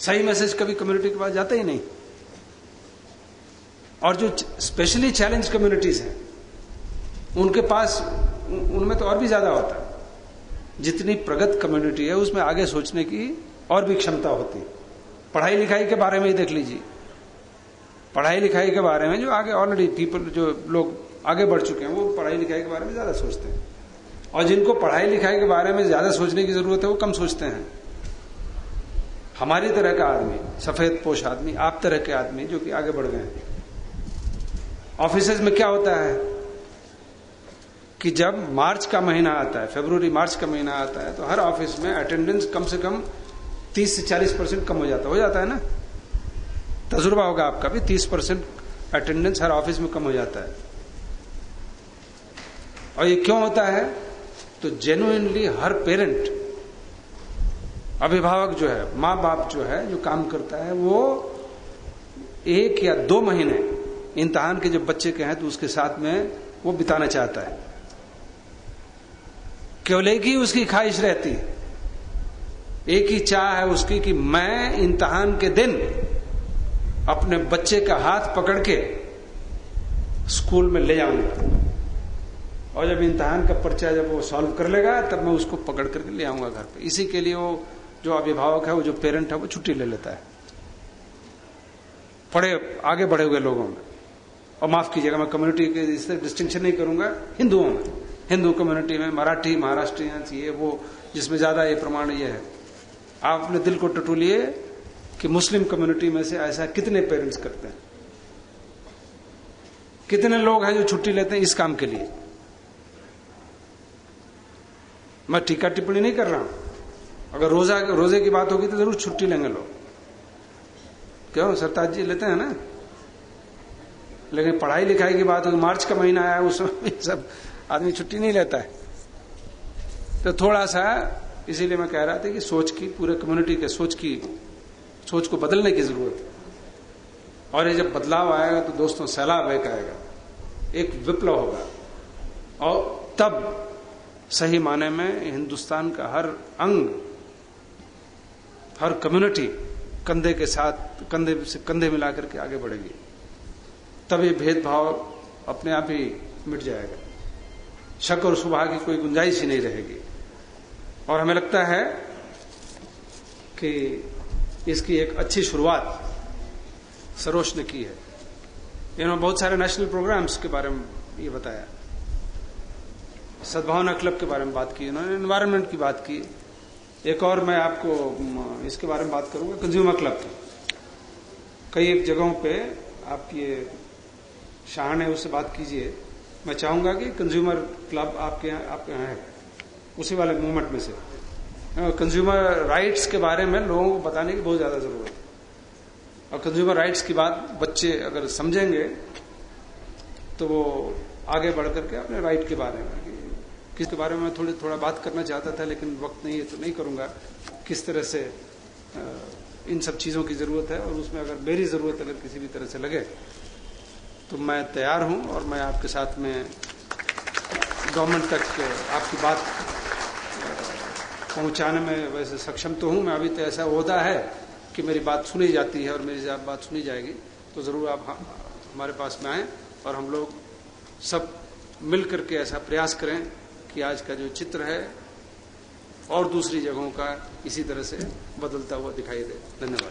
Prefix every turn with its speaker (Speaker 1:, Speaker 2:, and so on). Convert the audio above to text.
Speaker 1: सही मैसेज कभी कम्युनिटी के पास जाता ही नहीं। और जो स्पेशली चैलेंज कम्युनिटीज हैं उनके पास, उनमें तो और भी ज्यादा होता है। जितनी प्रगत कम्युनिटी है उसमें आगे सोचने की और भी क्षमता होती है। पढ़ाई लिखाई के बारे में ही देख लीजिए, पढ़ाई लिखाई के बारे में जो आगे ऑलरेडी पीपल, जो लोग आगे बढ़ चुके हैं, वो पढ़ाई लिखाई के बारे में ज्यादा सोचते हैं। और जिनको पढ़ाई लिखाई के बारे में ज्यादा सोचने की जरूरत है वो कम सोचते हैं। हमारी तरह का आदमी, सफेद पोश आदमी, आप तरह के आदमी जो कि आगे बढ़ गए हैं। ऑफिसेज में क्या होता है कि जब मार्च का महीना आता है, फरवरी मार्च का महीना आता है, तो हर ऑफिस में अटेंडेंस कम से कम 30 से 40% कम हो जाता है ना। तजुर्बा होगा आपका भी, 30% अटेंडेंस हर ऑफिस में कम हो जाता है। और ये क्यों होता है? तो जेन्युइनली हर पेरेंट, अभिभावक जो है, माँ बाप जो है, जो काम करता है, वो 1 या 2 महीने इम्तिहान के जब बच्चे के हैं तो उसके साथ में वो बिताना चाहता है। केवल एक ही उसकी ख्वाहिश रहती है, एक ही चाह है उसकी कि मैं इम्तिहान के दिन अपने बच्चे का हाथ पकड़ के स्कूल में ले जाऊंगा, और जब इम्तिहान का पर्चा जब वो सॉल्व कर लेगा तब मैं उसको पकड़ करके ले आऊंगा घर पे। इसी के लिए वो जो अभिभावक है, वो जो पेरेंट है, वो छुट्टी ले लेता है आगे बढ़े हुए लोगों में। और माफ कीजिएगा, मैं कम्युनिटी के इससे डिस्टिंक्शन नहीं करूंगा, हिंदुओं में, हिंदू कम्युनिटी में, मराठी, महाराष्ट्रियंस, ये वो जिसमें ज्यादा ये प्रमाण ये है। आप अपने दिल को टटोलिए कि मुस्लिम कम्युनिटी में से ऐसा कितने पेरेंट्स करते हैं, कितने लोग हैं जो छुट्टी लेते हैं इस काम के लिए। मैं टीका टिप्पणी नहीं कर रहा हूं। अगर रोजे की बात होगी तो जरूर छुट्टी लेंगे लोग, क्यों? सरताज जी लेते हैं ना। लेकिन पढ़ाई लिखाई की बात होगी, मार्च का महीना आया, उसमें सब आदमी छुट्टी नहीं लेता है। तो थोड़ा सा इसीलिए मैं कह रहा था कि सोच की, पूरे कम्युनिटी के सोच को बदलने की जरूरत है। और ये जब बदलाव आएगा तो दोस्तों सैलाब एक आएगा, एक विप्लव होगा, और तब सही माने में हिंदुस्तान का हर अंग, हर कम्युनिटी कंधे के साथ कंधे से कंधे मिलाकर के आगे बढ़ेगी। तब ये भेदभाव अपने आप ही मिट जाएगा, शक और शुबहा की कोई गुंजाइश ही नहीं रहेगी। और हमें लगता है कि इसकी एक अच्छी शुरुआत सरोज ने की है। इन्होंने बहुत सारे नेशनल प्रोग्राम्स के बारे में ये बताया, सद्भावना क्लब के बारे में बात की, इन्होंने एनवायरनमेंट की बात की। एक और मैं आपको इसके बारे में बात करूंगा, कंज्यूमर क्लब की। कई जगहों पे आप ये शाह ने उससे बात कीजिए। मैं चाहूंगा कि कंज्यूमर क्लब आपके यहाँ है, उसी वाले मूवमेंट में से। कंज्यूमर राइट्स के बारे में लोगों को बताने की बहुत ज्यादा जरूरत है। और कंज्यूमर राइट्स की बात बच्चे अगर समझेंगे तो वो आगे बढ़ करके अपने राइट के बारे में, किसके बारे में मैं थोड़ा बात करना चाहता था, लेकिन वक्त नहीं है तो नहीं करूंगा। किस तरह से इन सब चीजों की जरूरत है, और उसमें अगर मेरी जरूरत अगर किसी भी तरह से लगे तो मैं तैयार हूं। और मैं आपके साथ में गवर्नमेंट तक आपकी बात पहुंचाने में वैसे सक्षम तो हूं। मैं अभी तो ऐसा ओहदा है कि मेरी बात सुनी जाती है और मेरी बात सुनी जाएगी। तो जरूर आप हमारे पास में आए और हम लोग सब मिल करके ऐसा प्रयास करें कि आज का जो चित्र है और दूसरी जगहों का इसी तरह से बदलता हुआ दिखाई दे। धन्यवाद।